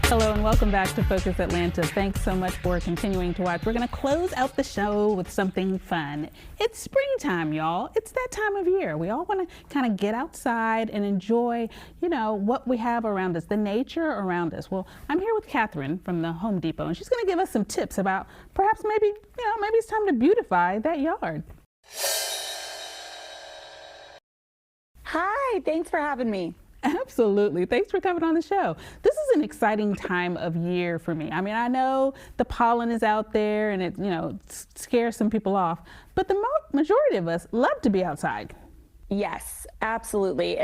Hello and welcome back to Focus Atlanta. Thanks so much for continuing to watch. We're going to close out the show with something fun. It's springtime, y'all. It's that time of year. We all want to kind of get outside and enjoy, what we have around us, the nature around us. Well, I'm here with Catherine from the Home Depot, and she's going to give us some tips about perhaps maybe it's time to beautify that yard. Hi, thanks for having me. Absolutely. Thanks for coming on the show. This is an exciting time of year for me. I mean, I know the pollen is out there and it, scares some people off, but the majority of us love to be outside. Yes, absolutely.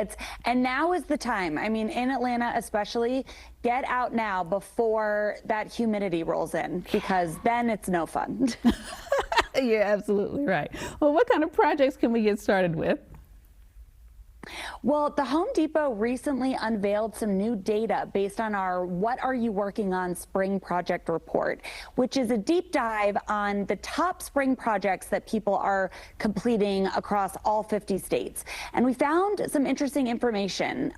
And now is the time. I mean, in Atlanta especially, get out now before that humidity rolls in, because then it's no fun. You're absolutely right. Well, what kind of projects can we get started with? Well, the Home Depot recently unveiled some new data based on our What Are You Working On Spring Project Report, which is a deep dive on the top spring projects that people are completing across all 50 states. And we found some interesting information.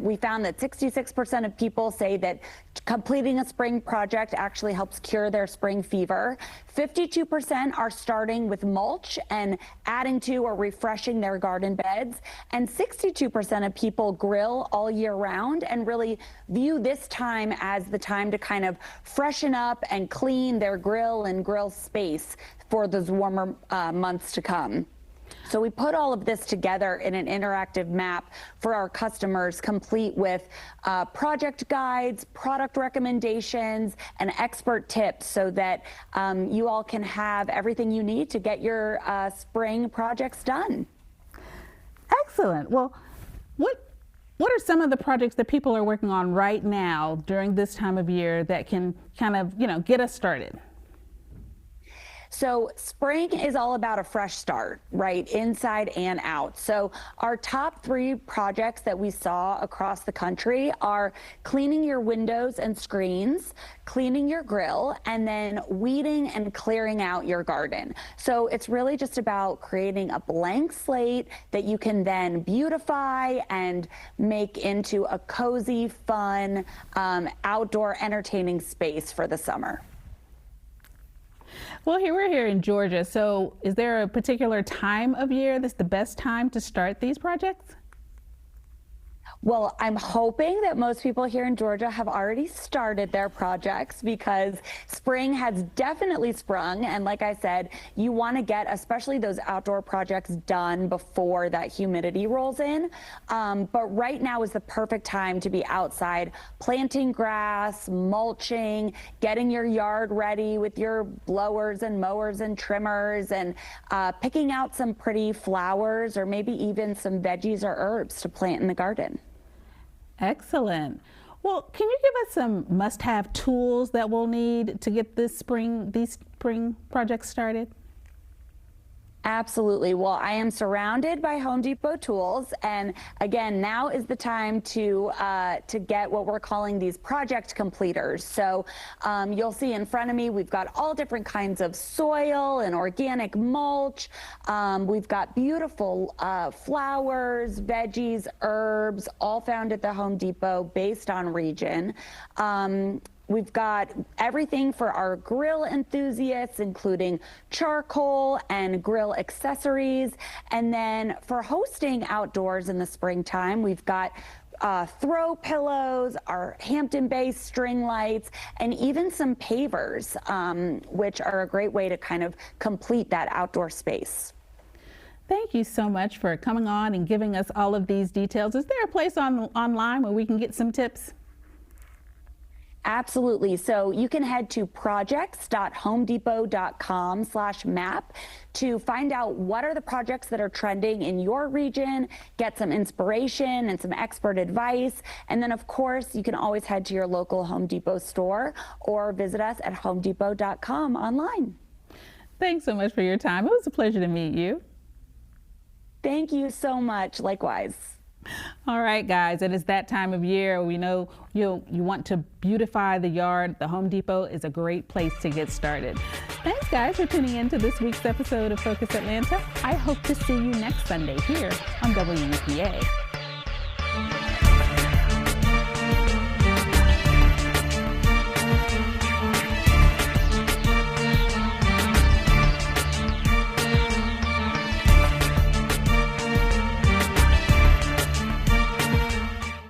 We found that 66% of people say that completing a spring project actually helps cure their spring fever. 52% are starting with mulch and adding to or refreshing their garden beds. And 62% of people grill all year round and really view this time as the time to kind of freshen up and clean their grill and grill space for those warmer months to come. So we put all of this together in an interactive map for our customers, complete with project guides, product recommendations, and expert tips so that you all can have everything you need to get your spring projects done. Excellent. Well, what are some of the projects that people are working on right now during this time of year that can kind of, get us started? So spring is all about a fresh start, right? Inside and out. So our top 3 projects that we saw across the country are cleaning your windows and screens, cleaning your grill, and then weeding and clearing out your garden. So it's really just about creating a blank slate that you can then beautify and make into a cozy, fun, outdoor entertaining space for the summer. Well, we're here in Georgia, so is there a particular time of year that's the best time to start these projects? Well, I'm hoping that most people here in Georgia have already started their projects, because spring has definitely sprung. And like I said, you want to get especially those outdoor projects done before that humidity rolls in. But right now is the perfect time to be outside planting grass, mulching, getting your yard ready with your blowers and mowers and trimmers, and picking out some pretty flowers or maybe even some veggies or herbs to plant in the garden. Excellent. Well, can you give us some must-have tools that we'll need to get these spring projects started? Absolutely. Well, I am surrounded by Home Depot tools, and again, now is the time to get what we're calling these project completers. So you'll see in front of me, we've got all different kinds of soil and organic mulch. We've got beautiful flowers, veggies, herbs, all found at the Home Depot based on region. We've got everything for our grill enthusiasts, including charcoal and grill accessories. And then for hosting outdoors in the springtime, we've got throw pillows, our Hampton-based string lights, and even some pavers, which are a great way to kind of complete that outdoor space. Thank you so much for coming on and giving us all of these details. Is there a place online where we can get some tips? Absolutely. So you can head to projects.homedepot.com/map to find out what are the projects that are trending in your region, get some inspiration and some expert advice. And then, of course, you can always head to your local Home Depot store or visit us at homedepot.com online. Thanks so much for your time. It was a pleasure to meet you. Thank you so much. Likewise. All right, guys, it is that time of year. We know you want to beautify the yard. The Home Depot is a great place to get started. Thanks, guys, for tuning in to this week's episode of Focus Atlanta. I hope to see you next Sunday here on WUPA.